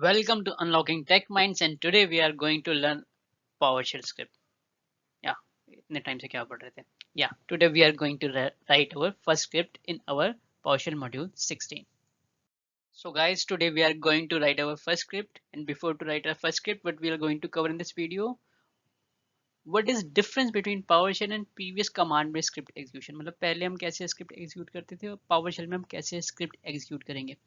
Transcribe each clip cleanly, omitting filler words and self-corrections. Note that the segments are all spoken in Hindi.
Welcome to Unlocking Tech Minds, and today we are going to learn PowerShell script. Yeah, इतने टाइम से क्या पढ़ रहे थे? Yeah, today we are going to write our first script in our PowerShell module 16. So guys, today we are going to write our first script, and before to write our first script, what we are going to cover in this video, what is difference between PowerShell and previous command based script execution? मतलब पहले हम कैसे स्क्रिप्ट एग्जीक्यूट करते थे और PowerShell में हम कैसे स्क्रिप्ट एग्जीक्यूट करेंगे.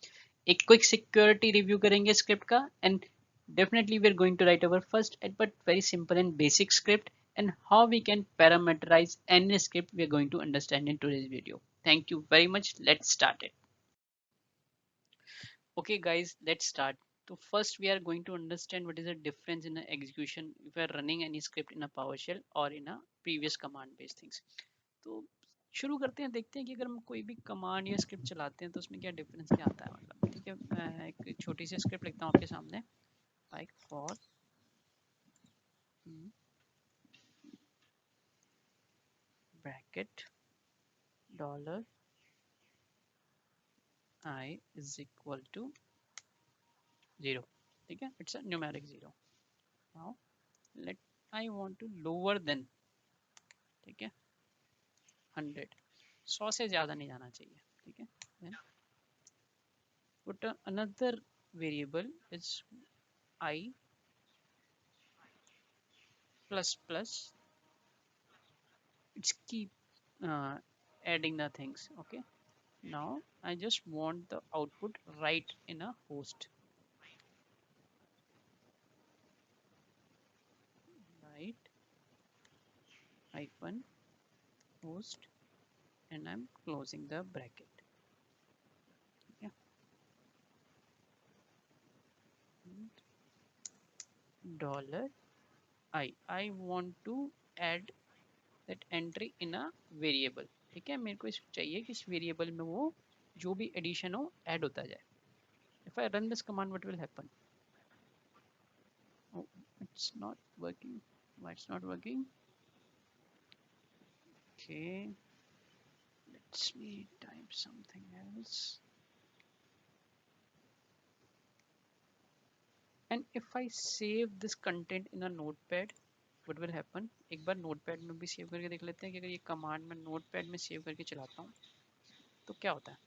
एक क्विक सिक्योरिटी रिव्यू करेंगे स्क्रिप्ट का, and definitely we're going to write our first but very simple and basic script, and how we can parameterize any script we are going to understand in today's video. Thank you very much. Let's start it. Okay guys, let's start. So first we are going to understand what is the difference in the execution if we are running any script in a PowerShell or in a previous command based things. तो शुरू करते हैं, देखते हैं कि अगर हम कोई भी कमांड या स्क्रिप्ट चलाते हैं तो उसमें क्या डिफरेंस क्या आता है. मतलब ठीक है, मैं एक छोटी सी स्क्रिप्ट लिखता हूँ आपके सामने. Like for bracket dollar I is equal to 0. ठीक है, it's a numeric 0. Now let I want to lower than, ठीक है, 100. 100 से ज़्यादा नहीं जाना चाहिए. ठीक है, then put another variable is I plus plus. It's keep adding the things. Okay, now I just want the output right in a host. Right hyphen host, and I'm closing the bracket. Yeah. Dollar I want to add that entry in a variable. ठीक है, मेरे को इस चाहिए कि इस वेरिएबल में वो जो भी एडिशन हो ऐड होता जाए. If I run this command, what will happen? Oh, it's not working. Why it's not working? Okay, let's me type something else. And if I save this content in a notepad, what will happen? एक बार notepad में भी सेव करके देख लेते हैं कि अगर ये कमांड मैं notepad में सेव करके चलाता हूँ तो क्या होता है.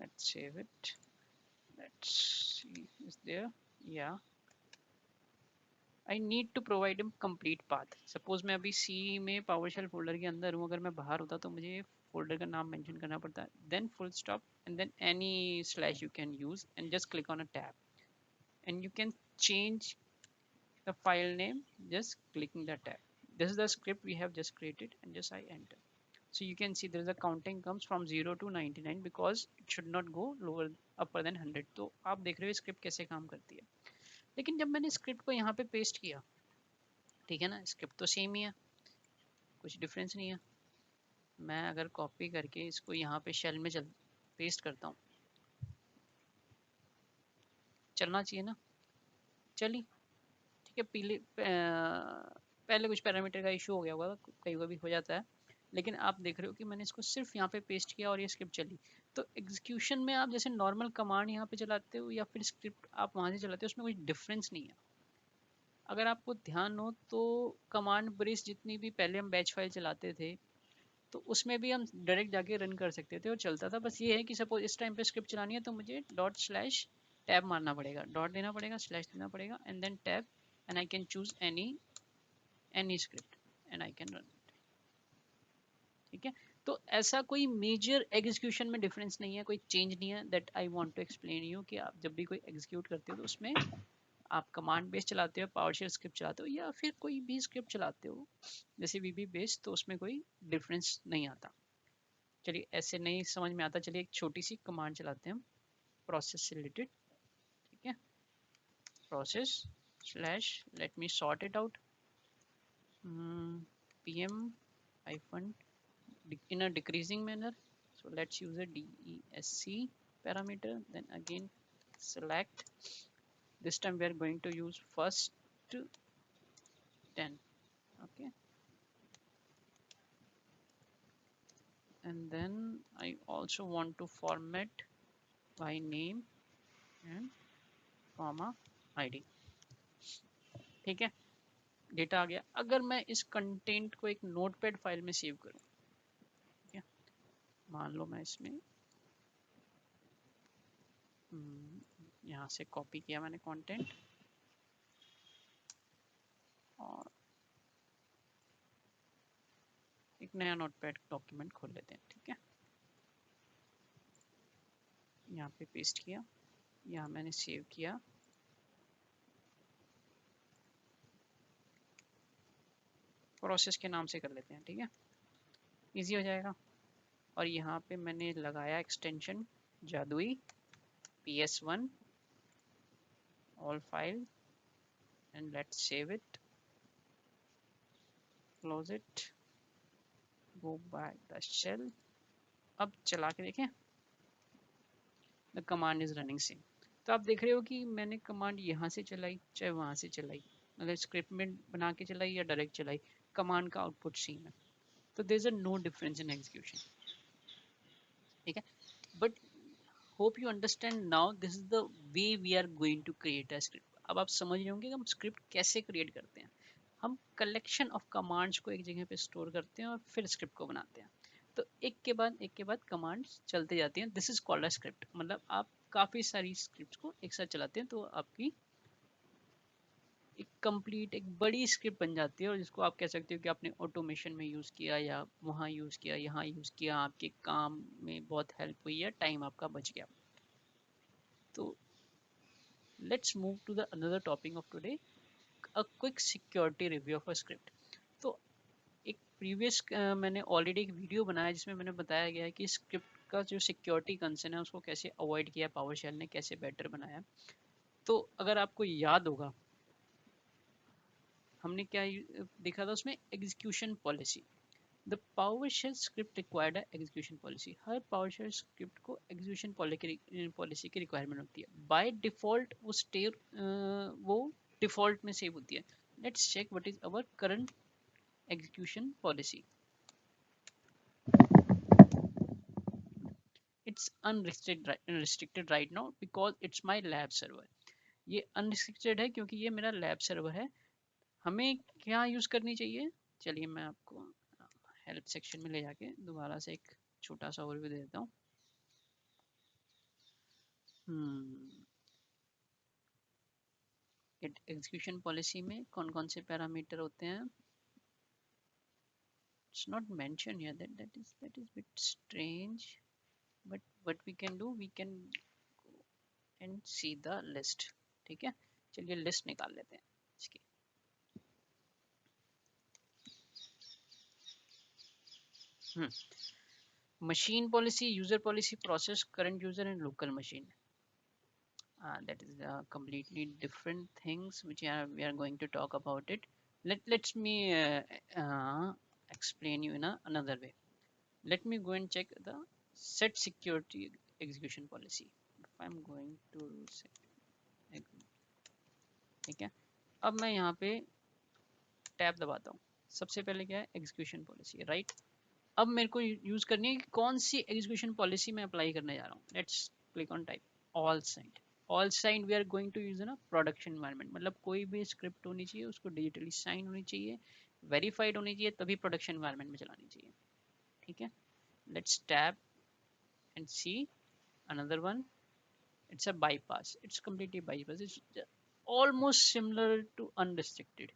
Let's save it. Let's see, is there? Yeah. I need to provide him complete path. Suppose मैं अभी C में PowerShell folder के अंदर हूँ, अगर मैं बाहर होता तो मुझे folder का नाम mention करना पड़ता है. Then full stop and then any slash you can use and just click on a tab, and you can change the file name just clicking the tab. This is the script we have just created, and just I enter. So you can see there is a counting comes from 0 to 99 because it should not go lower upper than 100. तो आप देख रहे हो स्क्रिप्ट कैसे काम करती है. लेकिन जब मैंने स्क्रिप्ट को यहाँ पे पेस्ट किया, ठीक है ना, स्क्रिप्ट तो सेम ही है, कुछ डिफरेंस नहीं है. मैं अगर कॉपी करके इसको यहाँ पे शेल में पेस्ट करता हूँ, चलना चाहिए ना, चली. ठीक है, पहले कुछ पैरामीटर का इशू हो गया होगा, कई बार भी हो जाता है. लेकिन आप देख रहे हो कि मैंने इसको सिर्फ यहाँ पे पेस्ट किया और ये स्क्रिप्ट चली. तो एग्जीक्यूशन में आप जैसे नॉर्मल कमांड यहाँ पे चलाते हो या फिर स्क्रिप्ट आप वहाँ से चलाते हो, उसमें कोई डिफरेंस नहीं है. अगर आपको ध्यान हो तो कमांड ब्रेस जितनी भी पहले हम बैच फाइल चलाते थे तो उसमें भी हम डायरेक्ट जाके रन कर सकते थे और चलता था. बस ये है कि सपोज इस टाइम पे स्क्रिप्ट चलानी है तो मुझे डॉट स्लैश टैब मारना पड़ेगा, डॉट देना पड़ेगा, स्लैश देना पड़ेगा, and then tab, and I can choose any script and I can run. ठीक है, तो ऐसा कोई मेजर एग्जीक्यूशन में डिफरेंस नहीं है, कोई चेंज नहीं है. That I want to explain you कि आप जब भी कोई एग्जीक्यूट करते हो तो उसमें आप कमांड बेस चलाते हो, पावरशेल स्क्रिप्ट चलाते हो, या फिर कोई भी स्क्रिप्ट चलाते हो जैसे वीबी बेस, तो उसमें कोई डिफरेंस नहीं आता. चलिए, ऐसे नहीं समझ में आता, चलिए एक छोटी सी कमांड चलाते हैं हम प्रोसेस से रिलेटेड. ठीक है, process slash, let me sort it out, pm hyphen in a decreasing manner. So let's use a desc parameter, then again select. This time we are going to use first 10. Okay, and then I also want to format by name and comma id. ठीक है, डेटा आ गया। अगर मैं इस कंटेंट को एक नोटपैड फाइल में सेव करूं, ठीक है, मान लो मैं इसमें यहाँ से कॉपी किया मैंने कंटेंट और एक नया नोटपैड डॉक्यूमेंट खोल लेते हैं। ठीक है, यहाँ पे पेस्ट किया, यहाँ मैंने सेव किया, प्रोसेस के नाम से कर लेते हैं। ठीक है, इजी हो जाएगा। और यहाँ पे मैंने लगाया एक्सटेंशन जादुई PS1 all file and let's save it, close it, go back the shell। अब चला के देखें, the command is running same। तो आप देख रहे हो कि मैंने कमांड यहाँ से चलाई चाहे वहाँ से चलाई, मतलब स्क्रिप्ट में बना के चलाई या डायरेक्ट चलाई, कमांड का आउटपुट सेम है। तो there is a no difference in execution. ठीक है, but hope you understand now this is the way we are going to create a script. अब आप समझ रहे होंगे कि हम स्क्रिप्ट कैसे क्रिएट करते हैं। हम कलेक्शन ऑफ कमांड्स को एक जगह पे स्टोर करते हैं और फिर स्क्रिप्ट को बनाते हैं। तो एक के बाद कमांड्स चलते जाती हैं, this is called a script. मतलब आप काफ़ी सारी स्क्रिप्ट को एक साथ चलाते हैं तो आपकी एक कंप्लीट एक बड़ी स्क्रिप्ट बन जाती है, और जिसको आप कह सकते हो कि आपने ऑटोमेशन में यूज़ किया या वहाँ यूज़ किया, यहाँ यूज़ किया, आपके काम में बहुत हेल्प हुई है, टाइम आपका बच गया। तो let's move to the another topic of today, a quick security review of a script. तो एक प्रीवियस मैंने ऑलरेडी एक वीडियो बनाया जिसमें मैंने बताया गया है कि स्क्रिप्ट का जो सिक्योरिटी कंसर्न है उसको कैसे अवॉइड किया, पावरशेल ने कैसे बेटर बनाया। तो अगर आपको याद होगा हमने क्या देखा था उसमें, execution policy. The PowerShell script required execution policy. हर पावरशेल स्क्रिप्ट को एग्जीक्यूशन पॉलिसी की रिक्वायरमेंट होती है। बाय डिफॉल्ट वो डिफॉल्ट में सेव होती है। Let's check what is our current execution policy. It's unrestricted right now because it's my lab server. ये अनरिस्ट्रिक्टेड है क्योंकि ये मेरा लैब सर्वर है। हमें क्या यूज करनी चाहिए, चलिए मैं आपको हेल्प सेक्शन में ले जाके दोबारा से एक छोटा सा ओवरव्यू दे देता हूँ। एग्जीक्यूशन पॉलिसी में कौन कौन से पैरामीटर होते हैं, it's not mentioned here, that is bit strange, but what we can do, we can go and see the list। ठीक है, चलिए लिस्ट निकाल लेते हैं इसकी। Machine policy, user policy, process, current user and local machine. That is completely different things which we are going to talk about it. Let's me explain you in another way. Let me go and check the set security execution policy. If I'm going to set, ठीक है, अब मैं यहाँ पे टैब दबाता हूँ। सबसे पहले क्या है, एग्जीक्यूशन पॉलिसी, राइट। अब मेरे को यूज करनी है कि कौन सी एग्जीक्यूशन पॉलिसी मैं अप्लाई करने जा रहा हूँ। Let's click on type all side. All sign we are going to use ना प्रोडक्शन एनवायरनमेंट, मतलब कोई भी स्क्रिप्ट होनी चाहिए उसको डिजिटली साइन होनी चाहिए, वेरीफाइड होनी चाहिए, तभी प्रोडक्शन एनवायरनमेंट में चलानी चाहिए। ठीक है, let's tab and see another one. It's a bypass, it's completely bypass, it's almost similar to unrestricted.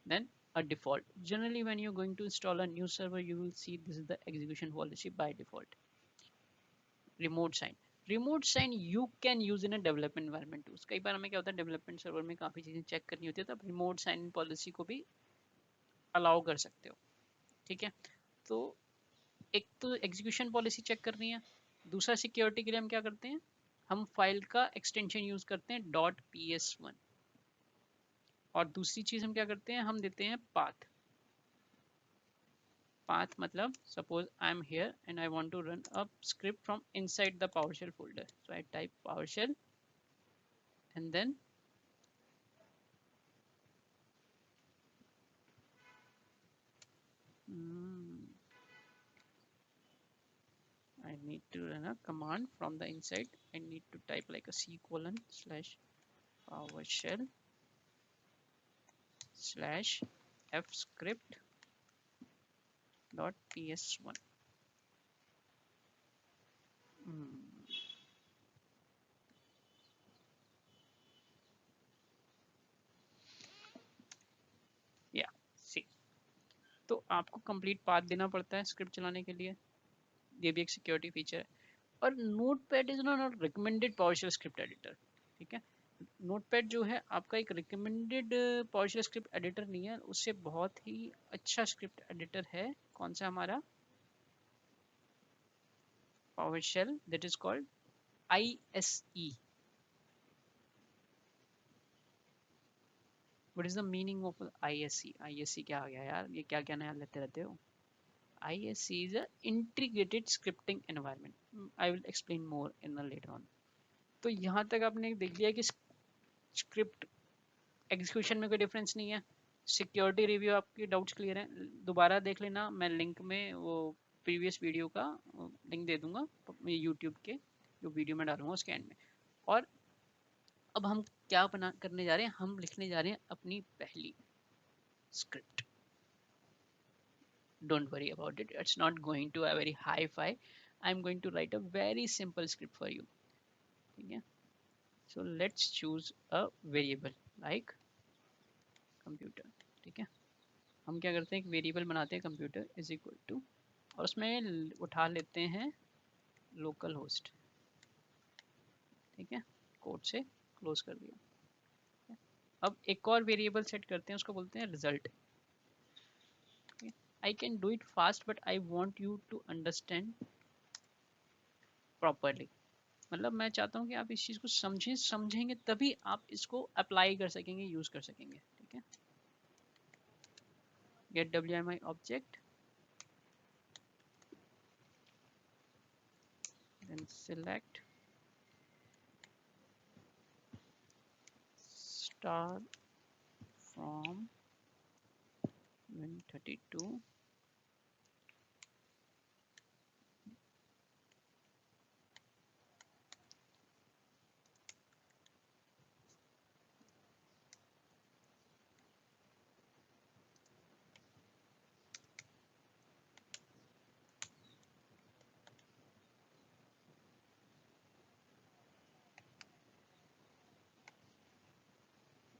Then a default, generally when you're going to install a new server you will see this is the execution policy by default. Remote sign, remote sign you can use in a development environment tools. कई बार हमें क्या होता है डेवलपमेंट सर्वर में काफ़ी चीज़ें चेक करनी होती है, तो आप रिमोट साइन पॉलिसी को भी अलाउ कर सकते हो। ठीक है, तो एक तो एग्जीक्यूशन पॉलिसी चेक करनी है, दूसरा सिक्योरिटी के लिए हम क्या करते हैं, हम फाइल का एक्सटेंशन यूज करते हैं .ps1। और दूसरी चीज हम क्या करते हैं, हम देते हैं पाथ। पाथ मतलब suppose I am here and I want to run a script from inside the PowerShell folder, so I type PowerShell and then I need to run a command from the inside. I need to type like a c:/PowerShell /f script .ps1। या सी, तो आपको कंप्लीट पाथ देना पड़ता है स्क्रिप्ट चलाने के लिए, ये भी एक सिक्योरिटी फीचर है। और notepad is not recommended PowerShell script editor, ठीक है। नोटपैड जो है आपका एक रिकमेंडेड पावरशेल स्क्रिप्ट एडिटर नहीं है, उससे बहुत ही अच्छा स्क्रिप्ट एडिटर है कौन सा, हमारा PowerShell, that is called ISE। What is the meaning of ISE? ISE क्या आ गया यार, ये क्या क्या नया लेते रहते हो। ISE is a integrated scripting environment. I will explain more in the later on। तो यहाँ तक आपने देख लिया कि स्क्रिप्ट एग्जीक्यूशन में कोई डिफरेंस नहीं है। सिक्योरिटी रिव्यू आपके डाउट्स क्लियर है, दोबारा देख लेना, मैं लिंक में वो प्रीवियस वीडियो का लिंक दे दूंगा यूट्यूब के, जो वीडियो में डालूंगा उसके एंड में। और अब हम क्या बना करने जा रहे हैं, हम लिखने जा रहे हैं अपनी पहली script. Don't worry about it, it's not going to a very hi-fi, I'm going to write a very simple script for you, ठीक है। So let's choose a variable like computer, ठीक है। हम क्या करते हैं, एक वेरिएबल बनाते हैं कंप्यूटर इज इक्वल टू, और उसमें उठा लेते हैं लोकल होस्ट, ठीक है, कोड से क्लोज कर दिया। अब एक और वेरिएबल सेट करते हैं, उसको बोलते हैं result. I can do it fast but I want you to understand properly, मतलब मैं चाहता हूँ कि आप इस चीज़ को समझें, समझेंगे तभी आप इसको अप्लाई कर सकेंगे, यूज कर सकेंगे, ठीक है। Get WMI object, then select star from Win32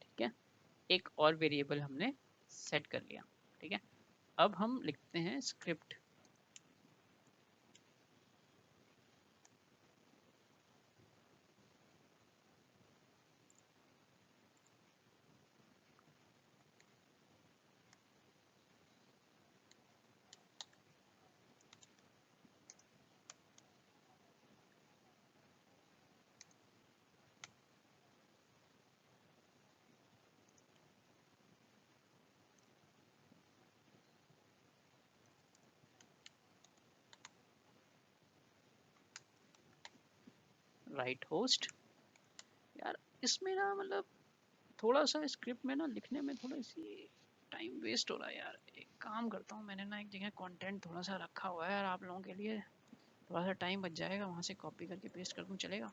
ठीक है। एक और वेरिएबल हमने सेट कर लिया, ठीक है। अब हम लिखते हैं स्क्रिप्ट, राइट होस्ट। यार इसमें ना मतलब थोड़ा सा स्क्रिप्ट में ना लिखने में थोड़ा सी टाइम वेस्ट हो रहा है यार। एक काम करता हूँ, मैंने ना एक जगह कंटेंट थोड़ा सा रखा हुआ है यार आप लोगों के लिए, थोड़ा सा टाइम बच जाएगा, वहाँ से कॉपी करके पेस्ट कर दूँ, चलेगा।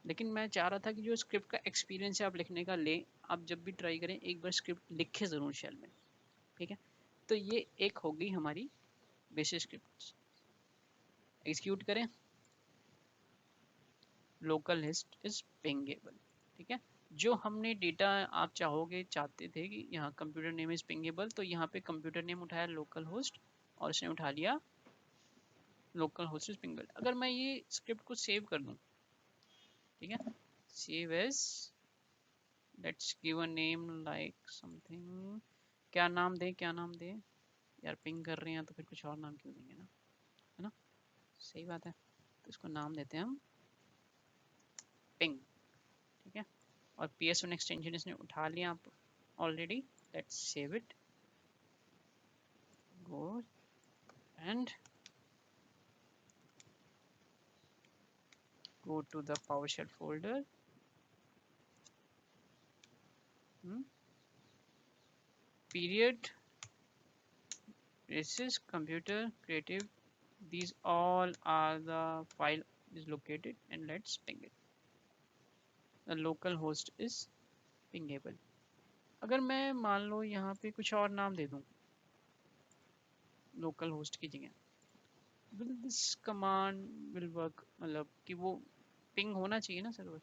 लेकिन मैं चाह रहा था कि जो स्क्रिप्ट का एक्सपीरियंस है आप लिखने का ले, आप जब भी ट्राई करें एक बार स्क्रिप्ट लिखे ज़रूर शेल में, ठीक है। तो ये एक हो गई हमारी बेसिक स्क्रिप्ट। एग्जीक्यूट करें, लोकल लिस्ट इज पिंगेबल, ठीक है। जो हमने डेटा आप चाहते थे कि यहाँ कंप्यूटर नेम इज पिंगेबल, तो यहाँ पे कंप्यूटर नेम उठाया लोकल होस्ट और इसने उठा लिया लोकल होस्ट इज पिंगेबल। अगर मैं ये स्क्रिप्ट को सेव कर दूं, ठीक है, save as, let's give a name like something, क्या नाम दें, क्या नाम दें यार, पिंग कर रहे हैं तो फिर कुछ और नाम क्यों देंगे ना, है ना, सही बात है। तो इसको नाम देते हैं हम पिंग, ठीक है। और PS1 एक्सटेंशन इसने उठा लिया आप already. Let's save it, go and go to the PowerShell folder. Period, this is computer creative, these all are the file is located, and let's ping it. The local host is pingable. अगर मैं मान लो यहाँ पे कुछ और नाम दे दूँ लोकल होस्ट की जगह, will this command will work, मतलब कि वो पिंग होना चाहिए ना सर्वर,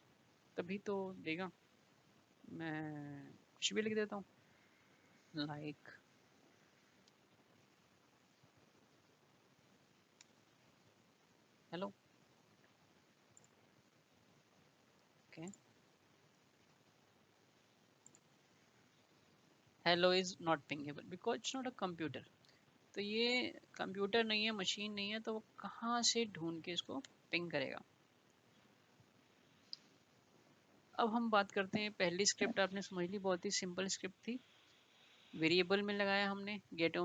तभी तो देगा। मैं कुछ भी लिख देता हूँ like hello, okay, hello is not pingable because it's not a computer. तो ये कंप्यूटर नहीं है, मशीन नहीं है, तो वो कहाँ से ढूंढ के इसको पिंग करेगा। अब हम बात करते हैं, पहली स्क्रिप्ट आपने समझ ली, बहुत ही सिंपल स्क्रिप्ट थी। वेरिएबल में लगाया हमने गेट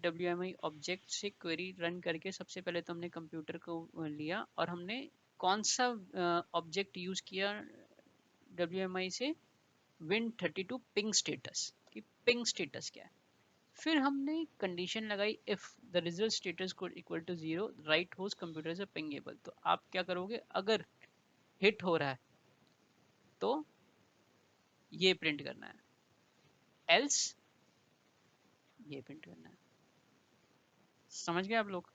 WMI ऑब्जेक्ट से क्वेरी रन करके, सबसे पहले तो हमने कंप्यूटर को लिया और हमने कौन सा ऑब्जेक्ट यूज किया WMI से, Win32 पिंग स्टेटस की पिंग स्टेटस क्या है। फिर हमने कंडीशन लगाई इफ द रिजल्ट स्टेटस को equal to 0 right host computer से पिंगेबल। तो आप क्या करोगे, अगर हिट हो रहा है तो ये प्रिंट करना है, एल्स ये प्रिंट करना है। समझ गए आप लोग?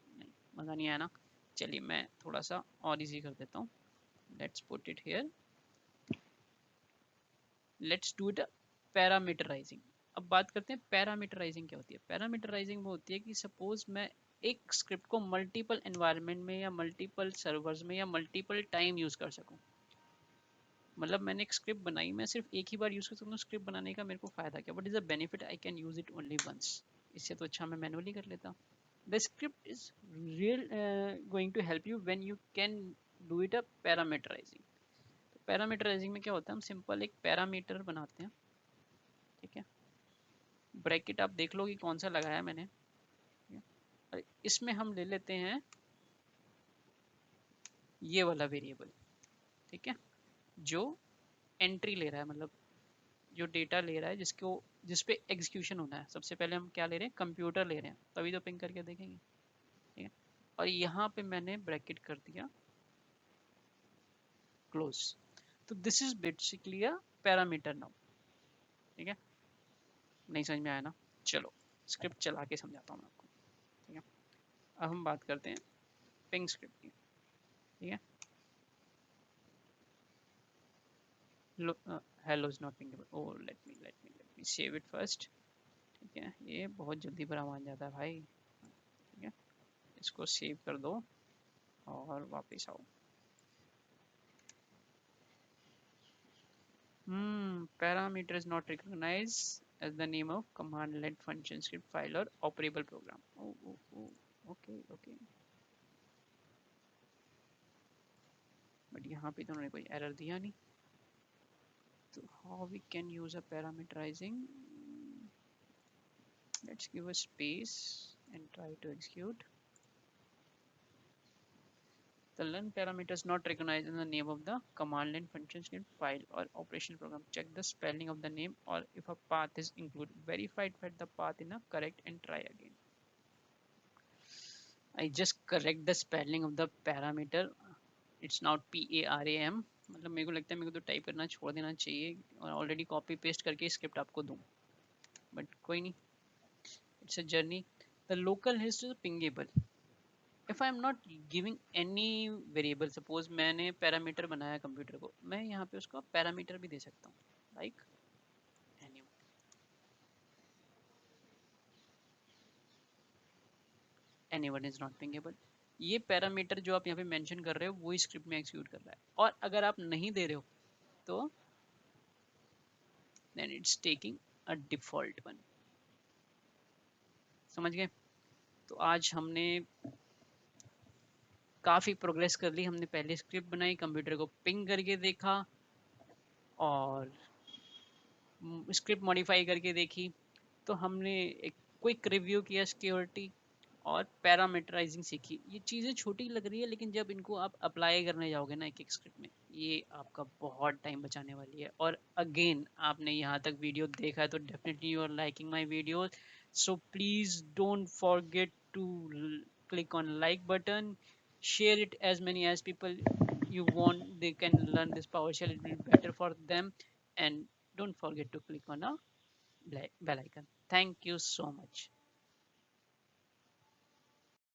नहीं, मजा नहीं आया ना। चलिए मैं थोड़ा सा और इजी कर देता हूँ। Let's put it here, let's do it parameterising. अब बात करते हैं पैरामीटराइजिंग क्या होती है। पैरामीटराइजिंग वो होती है कि सपोज मैं एक स्क्रिप्ट को मल्टीपल एनवायरनमेंट में या मल्टीपल सर्वर्स में या मल्टीपल टाइम यूज कर सकूं। मतलब मैंने एक स्क्रिप्ट बनाई, मैं सिर्फ एक ही बार यूज कर सकता हूँ। स्क्रिप्ट बनाने का मेरे को फायदा क्या, what is the benefit, I can use it only once. इससे तो अच्छा मैं मैनुअली कर लेता। The script is real going to help you when you can do it a parameterising. Parameterising में क्या होता है, हम सिंपल एक पैरामीटर बनाते हैं, ठीक है। ब्रैकेट आप देख लो कि कौन सा लगाया मैंने, और इसमें हम ले लेते हैं ये वाला वेरिएबल, ठीक है, जो एंट्री ले रहा है, मतलब जो डेटा ले रहा है जिसको जिस पे एग्जीक्यूशन होना है। सबसे पहले हम क्या ले रहे हैं, कंप्यूटर ले रहे हैं, तभी तो पिंग करके देखेंगे, ठीक है। और यहाँ पे मैंने ब्रैकेट कर दिया क्लोज। तो this is basically a parameter now, ठीक है। नहीं समझ में आया ना, चलो स्क्रिप्ट चला के समझाता हूँ मैं आपको, ठीक है। अब हम बात करते हैं पिंग स्क्रिप्ट की, ठीक है। Hello is not pingable, oh let me save it first, ठीक है। ये बहुत जल्दी बुरा मान जाता है भाई, ठीक है। इसको सेव कर दो और वापस आओ। Parameter is not recognize as the name of command line function script file or operable program. Okay, okay. But यहाँ पे तो उन्होंने कोई एरर दिया नहीं। तो how we can use a parameterizing, let's give a space and try to execute. The learn parameter is not recognized in the name of the command line function script file or operational program. Check the spelling of the name or if a path is included. Verify the path in a correct and try again. I just correct the spelling of the parameter. It's not PARAM. मतलब मेरे को लगता है मेरे को तो टाइप करना छोड़ देना चाहिए और ऑलरेडी कॉपी पेस्ट करके स्क्रिप्ट आपको दूं, बट कोई नहीं, it's a journey. The local host is pingable if I am not giving any variable. Suppose मैंने पैरामीटर बनाया कंप्यूटर को, मैं यहाँ पे उसको पैरामीटर भी दे सकता हूँ, लाइक एनीवन इज नॉट पिंगेबल। ये पैरामीटर जो आप यहाँ पे मेंशन कर रहे हो वो स्क्रिप्ट में एक्सिक्यूट कर रहा है, और अगर आप नहीं दे रहे हो तो then it's taking a default one. समझ गए? तो आज हमने काफ़ी प्रोग्रेस कर ली हमने। पहले स्क्रिप्ट बनाई, कंप्यूटर को पिंग करके देखा और स्क्रिप्ट मॉडिफाई करके देखी। तो हमने एक क्विक रिव्यू किया सिक्योरिटी और पैरामीटराइजिंग सीखी। ये चीज़ें छोटी लग रही है, लेकिन जब इनको आप अप्लाई करने जाओगे ना एक एक स्क्रिप्ट में, ये आपका बहुत टाइम बचाने वाली है। और अगेन आपने यहाँ तक वीडियो देखा है तो definitely you are liking my videos, so please don't forget to click on like button, share it as many as people you want they can learn this PowerShell, it will be better for them. And don't forget to click on a bell icon. Thank you so much.